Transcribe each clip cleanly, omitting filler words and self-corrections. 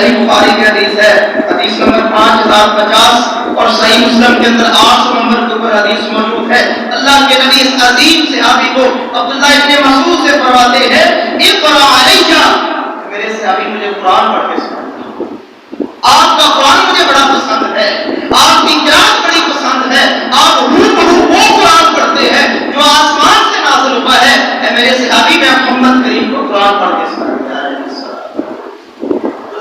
صحیح بخاری کی حدیث ہے، حدیث نمبر 5050 اور صحیح مسلم کے اندر 800 نمبر کے اوپر حدیث موجود ہے۔ اللہ کے نبی اس عظیم صحابی کو عبداللہ ابن مسعود سے فرماتے ہیں اقرا علیہ، میرے صحابی مجھے قرآن پڑھ کے سنا، آپ کا قرآن مجھے بڑا پسند ہے، آپ کی قرآن بڑی پسند ہے، آپ وہ قرآن پڑھتے ہیں جو آسمان سے نازل ہوا ہے، اے میرے صحابی میں محمد کریم کو قرآن پڑھ کے سنا۔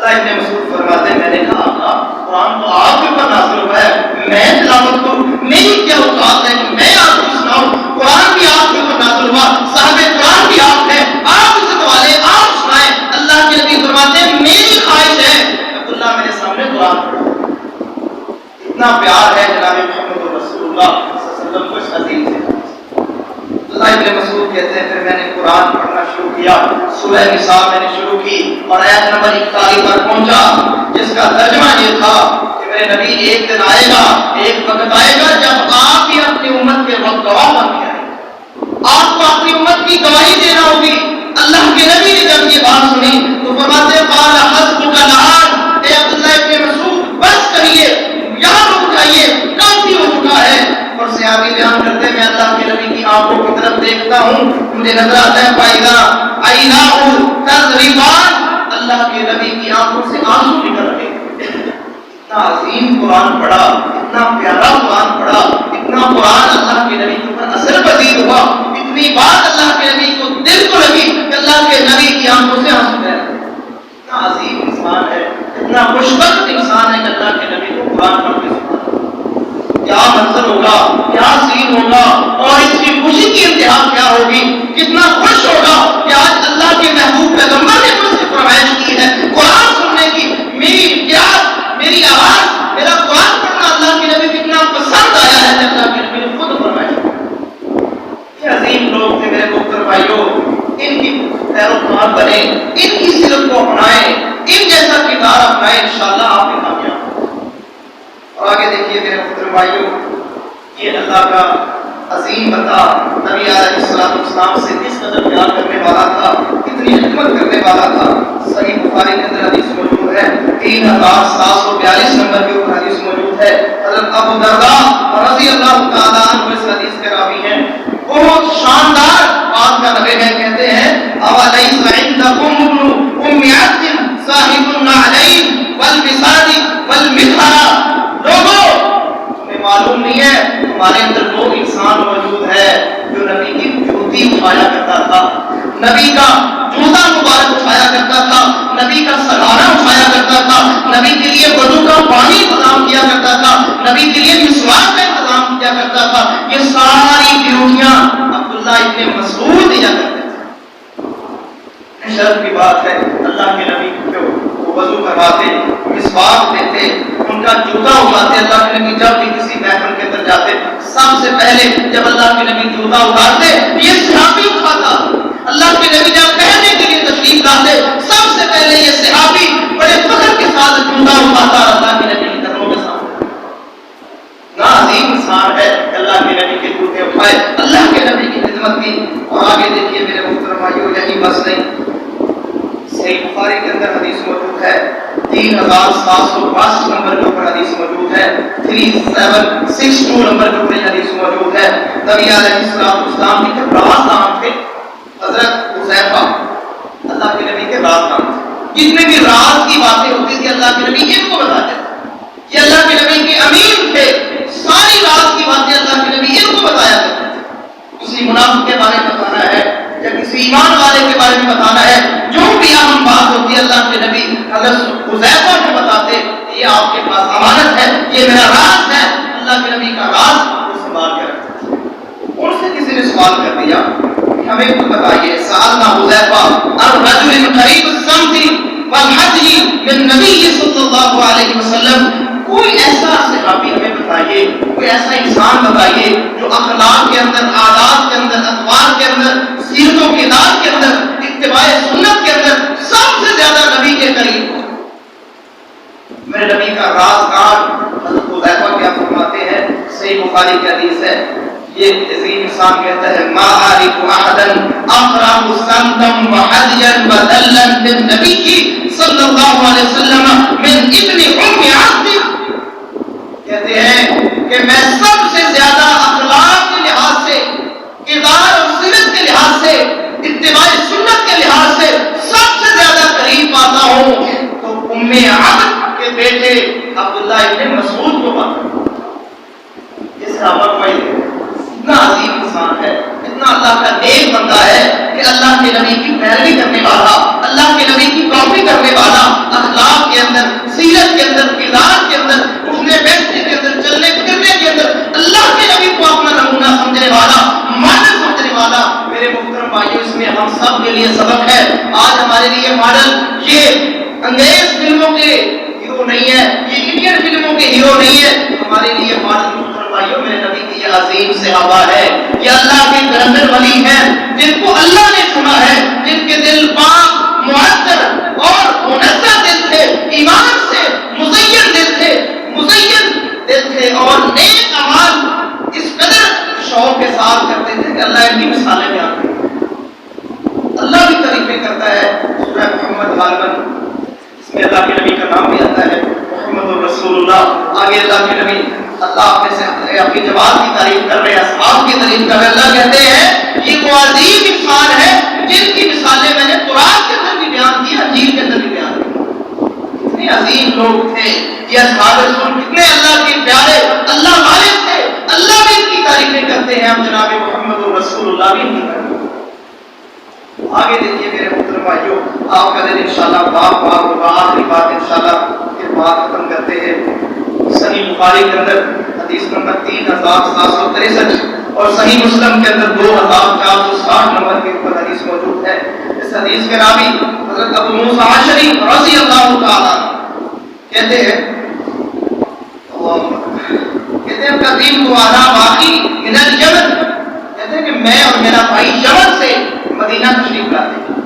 اللہ ابن مسعود فرماتے ہیں میں نے کہا آقا قرآن تو آپ کے اوپر نازل ہوا ہے، میں تلاوت کروں، میری کیا اوقات ہے کہ میں آپ کو سناؤں، قرآن بھی آپ کے اوپر نازل ہوا، صاحب قرآن بھی آپ ہیں، آپ اسے والے آپ سنائیں۔ اللہ کے نبی فرماتے ہیں میری خواہش ہے عبداللہ میرے سامنے قرآن پڑھو۔ اتنا پیار ہے جناب محمد رسول اللہ صلی اللہ علیہ وسلم کو اس عظیم سے۔ اللہ ابن مسعود کہتے ہیں پھر میں نے قرآن پڑھنا شروع کیا، سورہ نساء میں نے شروع کی اور آیت نمبر 41 پر پہنچا جس کا ترجمہ یہ تھا کہ میرے نبی ایک دن آئے گا، ایک وقت آئے گا جب آپ بھی اپنی امت کے وقت گواہ بن کے آئیں گے، آپ کو اپنی امت کی گواہی دینا ہوگی۔ اللہ کے نبی نے جب یہ بات سنی تو فرماتے ہیں قال حسبک الآن، اے عبداللہ ابن مسعود بس کریے، یہاں رک جائیے، کافی ہو چکا ہے۔ اور صحابی بیان کرتے ہیں میں اللہ کے نبی کی آنکھوں کی طرف دیکھتا ہوں، مجھے نظر آتا ہے فائدہ عیناہ تذرفان، اللہ کے نبی کی آنکھوں سے آنسو نکل رہے۔ اتنا عظیم قرآن پڑھا، اتنا پیارا قرآن پڑھا، اتنا قرآن اللہ کے نبی کے اوپر اثر پذیر ہوا، اتنی بات اللہ کے نبی کو دل کو لگی کہ اللہ کے نبی کی آنکھوں سے آنسو بہ رہے۔ اتنا عظیم انسان ہے، اتنا خوشبخت انسان ہے کہ اللہ کے نبی کو قرآن پڑھ کے سنا۔ کیا منظر ہوگا، کیا سین ہوگا، اور اس کی خوشی کی انتہا کیا ہوگی، کتنا خوش ہوگا کہ آج اللہ کے محبوب پیغمبر نے مجھ سے فرمائش کی ہے قرآن سننے کی، میری قرات، میری آواز، میرا قرآن پڑھنا اللہ کے نبی کو اتنا پسند آیا ہے کہ اللہ کے نبی نے خود فرمائش کی۔ یہ عظیم لوگ تھے میرے پتر بھائیوں، ان کی پیروکار بنے، ان کی سیرت کو اپنائیں، ان جیسا کردار اپنائیں، انشاءاللہ آپ بھی کامیاب۔ اور آگے دیکھیے میرے پتر بھائیوں، یہ اللہ کا عظیم بندہ نبی علیہ السلام سے کس قدر پیار کرنے والا تھا، کتنی خدمت کرنے والا تھا۔ صحیح بخاری کے اندر حدیث موجود ہے، 3742 نمبر کے اوپر حدیث موجود ہے۔ حضرت ابو درداء رضی اللہ تعالیٰ عنہ اس حدیث کے راوی ہیں، بہت شاندار بات کا نقل ہے، کہتے ہیں اَوَلَيْسَ عِندَكُمْ ابْنُ أُمِّ عَبْدٍ صَاحِبُ النَّعْلَيْنِ وَالْمِزَارِ وَالْمِزْهَرِ، لوگوں تمہیں معلوم نہیں ہے تمہارے اندر وہ انسان موجود ہے جو نبی کی جوتی اٹھایا کرتا تھا، نبی کا جوتا مبارک اٹھایا کرتا تھا، نبی کا سرہانا اٹھایا کرتا تھا، نبی کے لیے وضو کا پانی انتظام کیا کرتا تھا، نبی کے لیے مسواک کا انتظام کیا کرتا تھا۔ یہ ساری ڈیوٹیاں عبداللہ ابن مسعود دیا کرتے تھے۔ شرف کی بات ہے اللہ کے نبی کو وضو کرواتے، مسواک دیتے، ان کا جوتا اٹھاتے۔ اللہ کے نبی جب بھی کسی محفل کے اندر جاتے سب سے پہلے جب اللہ کے نبی جوتا اتارتے یہ صحابی اٹھاتا، اللہ کے نبی جب پہننے کے لیے تشریف لاتے سب سے پہلے یہ صحابی بڑے فخر کے ساتھ جوتا اٹھاتا اللہ کے نبی کی قدموں کے سامنے۔ اتنا عظیم انسان ہے اللہ کے نبی کے جوتے اٹھائے، اللہ کے نبی کی خدمت کی۔ اور آگے دیکھیے میرے محترم بھائیوں، یہی بس نہیں، صحیح بخاری کے اندر حدیث موجود ہے، 3762 نمبر کے اوپر حدیث موجود ہے، 3762 نمبر کے اوپر حدیث موجود ہے۔ نبی علیہ السلام کے راز نام تھے حضرت حذیفہ، اللہ کے نبی کے راز نام تھے، جتنے بھی راز کی باتیں ہوتی تھی اللہ کے نبی ان کو بتاتے تھے، یہ اللہ کے نبی کے امین تھے، ساری راز کی باتیں اللہ کے نبی ان کو بتایا کرتے تھے۔ کسی منافق کے بارے میں بتانا ہے یا کسی ایمان والے کے بارے میں بتانا ہے، جو بھی اہم بات ہوتی ہے اللہ کے نبی حضرت حذیفہ کو بتاتے، یہ آپ کے پاس امانت ہے، یہ میرا راز ہے، اللہ کے نبی کا راز وہ سنبھال کے رکھتے تھے۔ ان سے کسی نے سوال کر دیا کہ ہمیں کچھ بتائیے، سألنا حذیفہ الرجل قریب السمت والحدی من نبی صلی اللہ علیہ وسلم، کوئی ایسا صحابی ہمیں بتائیے، کوئی ایسا انسان بتائیے جو اخلاق کے اندر، عادات کے اندر، اطوار کے اندر، سیرت و کردار کے اندر، اتباع سنت کے اندر سب سے زیادہ نبی کے قریب ہو۔ میرے نبی کا رازدار حضرت حذیفہ کیا فرماتے ہیں، صحیح بخاری کی حدیث ہے، یہ عظیم انسان کہتا ہے ما اعرف احدا اقرب سمتا وحدیا وذلا بالنبی صلی اللہ علیہ وسلم کہ میں سب سے زیادہ اخلاق کے لحاظ سے، کردار اور سیرت کے لحاظ سے، اتباع سنت کے لحاظ سے سب سے زیادہ قریب پاتا ہوں تو ام عبد کے بیٹے عبداللہ ابن مسعود کو پاتا ہوں۔ یہ صحابہ کو اتنا عظیم انسان ہے، اتنا اللہ کا نیک بندہ ہے کہ اللہ کے نبی کی پیروی کرنے والا، اللہ کے نبی کی کاپی کرنے والا، اخلاق کے اندر، سیرت کے اندر، کردار کے اندر، اٹھنے بیٹھنے کے اندر، چلنے پھرنے کے اندر اللہ کے نبی کو اپنا نمونہ سمجھنے والا، ماڈل سمجھنے والا۔ میرے محترم بھائیو، اس میں ہم سب کے لیے سبق ہے۔ آج ہمارے لیے ماڈل یہ انگریز فلموں کے ہیرو نہیں ہے، یہ انڈین فلموں کے ہیرو نہیں ہے، ہمارے لیے ماڈل محترم بھائیو میرے نبی کی یہ عظیم صحابہ ہے، یہ اللہ کے گرندر ولی ہیں جن کو اللہ نے چنا ہے، جن کے دل پاک، معطر اور منزہ دل تھے، ایمان سے مزین دل تھے، مزین دل تھے، اور نیک اعمال اس قدر شوق کے ساتھ کرتے تھے کہ اللہ ان کی مثالیں بیان کرتے ہیں۔ اللہ بھی تعریفیں کرتا ہے سورہ محمد غالباً اس میں اللہ کے نبی کا نام بھی آتا ہے محمد رسول اللہ۔ آگے اللہ کے نبی اللہ اپنی جماعت کی تعریف کر رہے ہیں، اصحاب کی تعریف کر رہے ہیں۔ اللہ کہتے ہیں یہ وہ عظیم انسان ہے جن کی مثالیں میں نے قرآن کے اندر بھی بیان کی، انجیل کے اندر بھی بیان کی۔ کتنے عظیم لوگ تھے یہ اصحاب رسول، کتنے اللہ کے پیارے، اللہ والے تھے، اللہ بھی ان کی تعریفیں کرتے ہیں، ہم جناب محمد رسول اللہ بھی ان کی تعریفیں۔ آگے دیکھیے میرے محترم بھائیو، آپ کا دن انشاءاللہ باب ہوگا، آخری بات انشاءاللہ پھر بات ختم کرتے ہیں۔ صحیح بخاری کے اندر حدیث نمبر 3763 اور صحیح مسلم کے اندر 2460 نمبر کے اوپر حدیث موجود ہے۔ اس حدیث کے راوی حضرت ابو موسیٰ اشعری رضی اللہ تعالیٰ کہتے ہیں قدیم کو آنا باقی من الجمل، کہتے ہیں کہ میں اور میرا بھائی یمن سے مدینہ تشریف لاتے ہیں،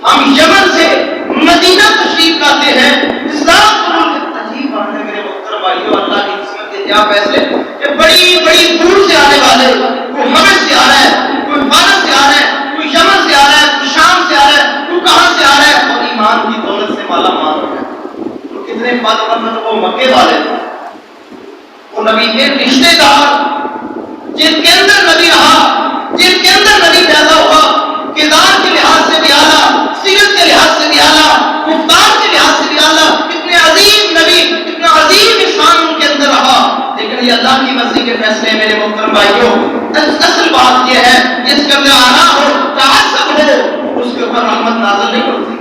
ہم یمن سے مدینہ تشریف لاتے ہیں۔ اسلام قبول کرتے، عجیب بات ہے میرے محترم بھائیو، اللہ کی قسمت کے کیا فیصلے کہ بڑی بڑی دور سے آنے والے، کوئی حبش سے آ رہا ہے، کوئی فارس سے آ رہا ہے، کوئی یمن سے آ رہا ہے، کوئی شام سے آ رہا ہے، کوئی کہاں سے آ رہا ہے، اور ایمان کی دولت سے مالا مال ہو گیا۔ تو کتنے بدقسمت وہ مکے والے تھے، وہ نبی کے رشتے دار جن کے اندر نبی رہا، جن کے اندر نبی پیدا ہوا، کردار کے لحاظ سے بھی اعلیٰ، سیرت کے لحاظ سے بھی اعلیٰ، گفتار کے لحاظ سے بھی اعلیٰ، اتنے عظیم نبی، اتنا عظیم انسان ان کے اندر رہا۔ لیکن یہ اللہ کی مرضی کے فیصلے میرے محترم بھائیوں، اصل بات یہ ہے جس کے اندر آنا ہو، تعصب ہو، اس کے اوپر رحمت نازل نہیں ہوتی۔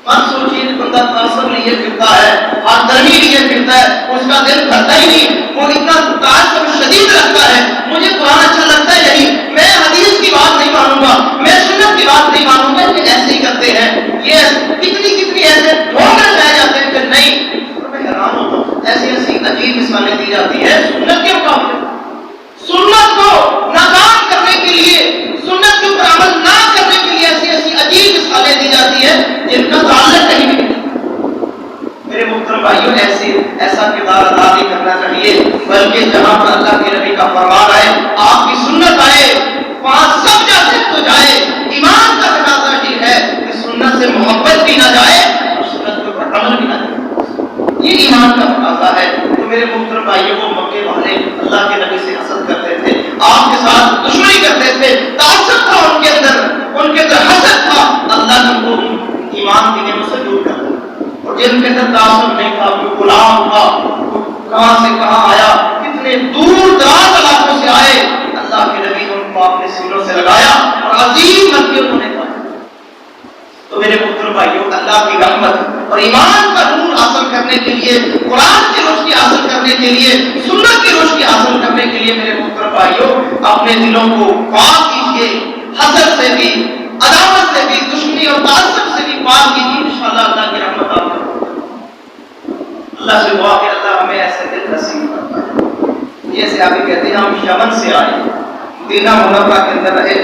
مت سوچیے بندہ تعصب لیے پھرتا ہے، ہاتھ درمی لیے پھرتا ہے، اس کا دل بھرتا ہی نہیں، وہ اتنا تعصب شدید رکھتا ہے، مجھے قرآن اچھا لگتا ہے نہیں، میں حدیث کی بات نہیں مانوں گا، میں سنت کی بات نہیں مانوں گا، یہ ایسے ہی کرتے ہیں، یہ کتنی ایسے ڈھونڈے رہ جاتے ہیں کہ نہیں۔ میں حیران ہوتا ہوں، ایسی ایسی عجیب مثالیں دی جاتی ہے سنت کے مقابلے، سنت کو ناکام کرنے کے لیے، سنت کے اوپر عمل نہ کرنے کے لیے ایسی ایسی عجیب مثالیں دی جاتی ہے جن کا تعلق نہیں ہے۔ میرے محترم بھائیوں، ایسا کردار ادا نہیں کرنا چاہیے، بلکہ جہاں پر اللہ کے نبی کا فرمان آئے، آپ کی سنت آئے، وہاں سب جاتے تو جائے۔ ایمان کا تقاضا یہ ہے کہ سنت سے محبت بھی نہ جائے اور سنت کے اوپر عمل بھی نہ جائے، یہ ایمان کا تقاضا ہے۔ تو میرے محترم بھائیوں، وہ مکے والے اللہ کے نبی سے حسد کرتے تھے، آپ کے ساتھ دشمنی کرتے تھے، تعصب تھا ان کے اندر حسد تھا۔ اللہ نے ان کو ایمان کی نعمت سے دور کر دیا، اور جن کے اندر تعصب نہیں تھا، کوئی غلام تھا، کہاں سے کہاں آیا، کتنے دور دراز علاقوں سے آئے، اللہ کے نبی نے ان کو اپنے سینوں سے لگایا اور عظیم مرتبہ انہیں پایا۔ تو میرے محترم بھائیوں، اللہ کی رحمت اور ایمان کا نور حاصل کرنے کے لیے، قرآن کی روشنی حاصل کرنے کے لیے، سنت کی روشنی حاصل کرنے کے لیے میرے محترم بھائیوں، اپنے دلوں کو پاک کیجیے، حسد سے بھی، عداوت سے بھی، دشمنی اور تعصب سے بھی پاک کیجیے، انشاءاللہ اللہ کی رحمت آپ کو۔ اللہ سے دعا کہ اللہ ہمیں ایسے دل نصیب فرمائے۔ یہ صحابی کہتے ہیں ہم یمن سے آئے، مدینہ منورہ کے اندر رہے،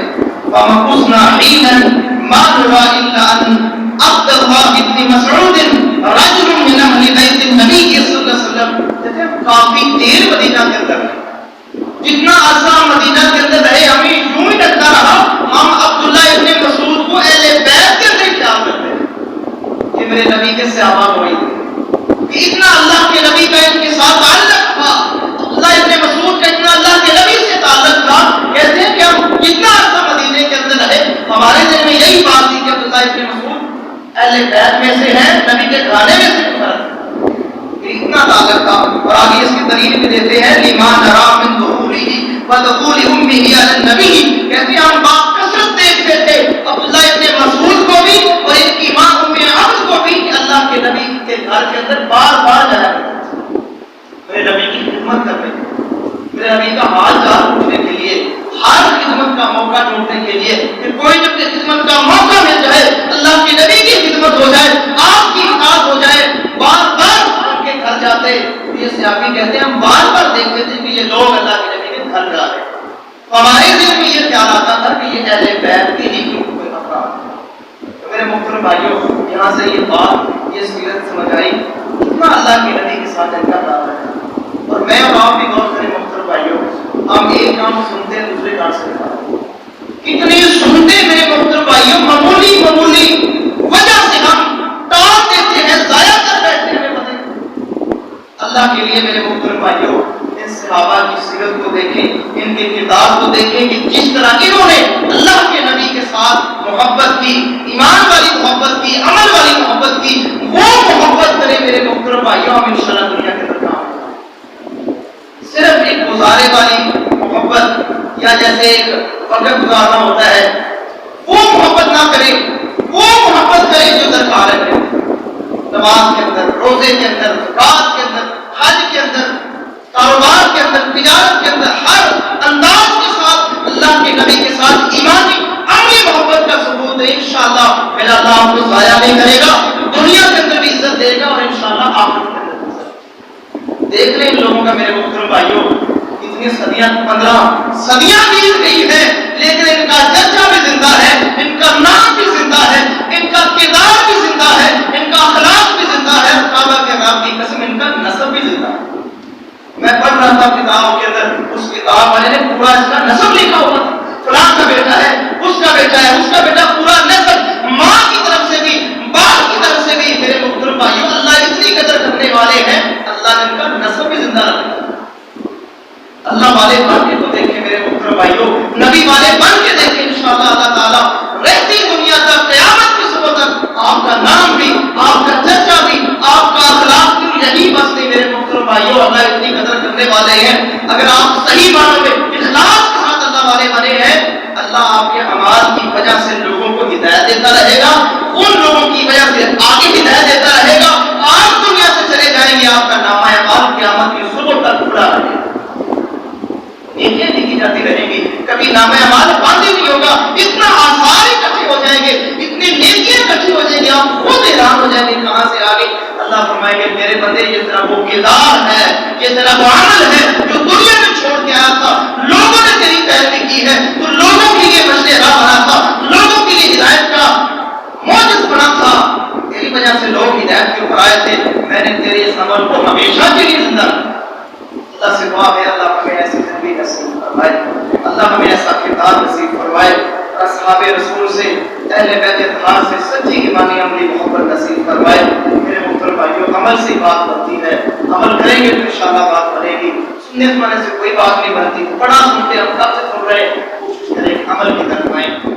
فَمَكُثْنَا حِينًا مَا نُرَىٰ إِلَّا أَنْ عَبْدَ اللَّهِ بْنِ مَسْعُودٍ رَجُلٌ مِّنْ أَهْلِ بَيْتِ النَّبِيِّ صلی اللہ علیہ وسلم۔ کہتے ہیں کافی دیر مدینہ کے اندر رہے، جتنا عرصہ مدینہ کے اندر رہے ہمیں یوں ہی لگتا رہا ہم عبداللہ ابن مسعود کو اہل بیت کے اندر خیال کرتے ہیں کہ میرے نبی کے صحابہ ہوئی، اتنا اللہ کے نبی کا ان کے ساتھ تعلق تھا۔ عبداللہ ابن مسعود کا اتنا اللہ کے نبی سے تعلق تھا، کہتے ہیں کہ ہم کتنا عرصہ مدینے کے اندر رہے، ہمارے دل میں یہی بات تھی کہ عبداللہ ابن مسعود اہل بیت میں سے ہیں، نبی کے گھرانے میں سے فرق اتنا تعلق تھا۔ اور آگے اس کی دلیل بھی دیتے ہیں لما نرى من ظهوره ودخول امه على النبي، کہتے ہیں ہم بات کثرت دیکھتے تھے عبداللہ ابن مسعود کو بھی اور ان کی ماں ام عبد کو بھی کہ اللہ کے نبی کے گھر کے اندر بار بار جایا میرے نبی کی خدمت کرنے، میرے نبی کا حال چال پوچھنے کے لیے، ہر خدمت کا موقع ڈھونڈنے کے لیے کہ کوئی جب خدمت کا موقع مل جائے، اللہ کے نبی کی خدمت ہو جائے، آپ کی اطاعت ہو جائے، بار بار ان کے گھر جاتے۔ یہ صحابی کہتے ہیں ہم بار بار دیکھتے تھے کہ یہ لوگ اللہ کے نبی کے گھر جا رہے ہیں، ہمارے دل میں یہ خیال آتا تھا کہ یہ اہل بیت کے ہی کوئی افراد۔ تو میرے محترم بھائیوں، یہاں سے یہ بات، یہ سیرت سمجھ آئی کتنا اللہ کے نبی کے ساتھ ان کا تعلق ہے۔ اور میں اور آپ بھی غور کریں محترم بھائیوں، ہم ایک کام سنتے ہیں دوسرے کام سے کتنے سنتے میرے محترم بھائیوں، معمولی وجہ سے ہم ٹال دیتے ہیں، ضائع کر بیٹھتے ہیں، ہمیں پتہ نہیں۔ اللہ کے لیے میرے محترم بھائیوں، ان صحابہ کی سیرت کو دیکھیں، ان کے کردار کو دیکھیں کہ جس طرح انہوں نے اللہ کے نبی کے ساتھ محبت کی، ایمان والی محبت کی، عمل والی محبت کی، وہ محبت کرے میرے محترم بھائیوں، ہم انشاءاللہ دنیا کے اندر کام صرف ایک گزارے والی محبت یا جیسے ایک وقت گزارنا ہوتا ہے وہ محبت نہ کرے، وہ محبت کرے جو درکار ہے، نماز کے اندر، روزے کے اندر، زکات کے اندر، حج کے اندر، کاروبار کے اندر، تجارت کے اندر، ہر انداز کے ساتھ اللہ کے نبی کے ساتھ ایمانی عملی محبت کا ثبوت ہے۔ انشاءاللہ میرا اللہ آپ کو ضائع نہیں کرے گا، دنیا کے اندر بھی عزت دے گا اور انشاءاللہ آخرت کے اندر بھی عزت۔ دیکھ لیں ان لوگوں کا میرے محترم بھائیوں، اتنی صدیاں، 15 صدیاں بیت گئی ہیں، لیکن ان کا چرچا بھی زندہ ہے، ان کا نام بھی زندہ ہے، ان کا کردار بھی زندہ ہے، ان کا اخلاق بھی زندہ ہے، اور کعبہ کے رب کی قسم ان کا نسب بھی زندہ ہے۔ میں پڑھ رہا تھا کتاب کے اندر، اس کتاب والے نے پورا اس کا نسب لکھا ہوا تھا، فلاں کا بیٹا ہے، اس کا بیٹا ہے، اس کا بیٹا، پورا نسب، ماں کی طرف سے بھی، باپ کی طرف سے بھی۔ میرے محترم بھائیوں، اللہ اتنی قدر کرنے والے ہیں، اللہ نے ان کا نسب بھی زندہ رکھا۔ اللہ والے بن کے تو دیکھیں میرے محترم بھائیوں، نبی والے بن کے دیکھیں، انشاءاللہ اللہ تعالیٰ رہتی دنیا تک، قیامت کی صبح تک آپ کا نام بھی، آپ کا چرچا بھی، آپ کا اخلاق بھی یہی بس نہیں میرے محترم بھائیوں۔ اللہ اتنی قدر کرنے والے ہیں، اگر آپ صحیح معنوں میں اخلاص کے ساتھ اللہ والے بنے ہیں، اللہ آپ کے اعمال کی وجہ سے لوگوں کو ہدایت دیتا رہے گا، ان لوگوں کی وجہ سے آگے ہدایت دیتا رہے گا، آپ دنیا سے چلے جائیں گے، آپ کا نامہ اعمال قیامت کی صبح تک کھلا رہے گا، نیکیاں لکھی جاتی رہیں گی، کبھی نامہ اعمال بند ہی نہیں ہوگا، اتنا آثار اکٹھے ہو جائیں گے، اتنی نیکیاں اکٹھی ہو جائیں گی، آپ خود حیران ہو جائیں گے کہاں سے آگے۔ اللہ فرمائے گے میرے بندے یہ تیرا وہ کردار ہے، یہ تیرا وہ عمل ہے جو دنیا میں چھوڑ کے آیا تھا، لوگوں نے تیری پیروی کی ہے، تو لوگوں کے لیے مشن راہ بنا تھا، لوگوں کے لیے ہدایت کا موجز بنا تھا، تیری وجہ سے لوگ ہدایت کے اوپر آئے تھے، میں نے تیرے اس عمل کو ہمیشہ کے لیے زندہ رکھا۔ اللہ سے دعا ہے اللہ ہمیں ایسی زندگی نصیب فرمائے، اللہ ہمیں ایسا کردار نصیب فرمائے، اصحاب رسول سے، اہل بیت اطہار سے سچی ایمانی عملی محبت نصیب فرمائے۔ میرے محترم بھائیوں، عمل سے بات بنتی ہے، عمل کریں گے تو انشاءاللہ بات بنے گی، سنت مانے سے کوئی بات نہیں بنتی، بڑا سنتے ہم کب سے سن رہے، کوشش کریں عمل کی طرف آئیں۔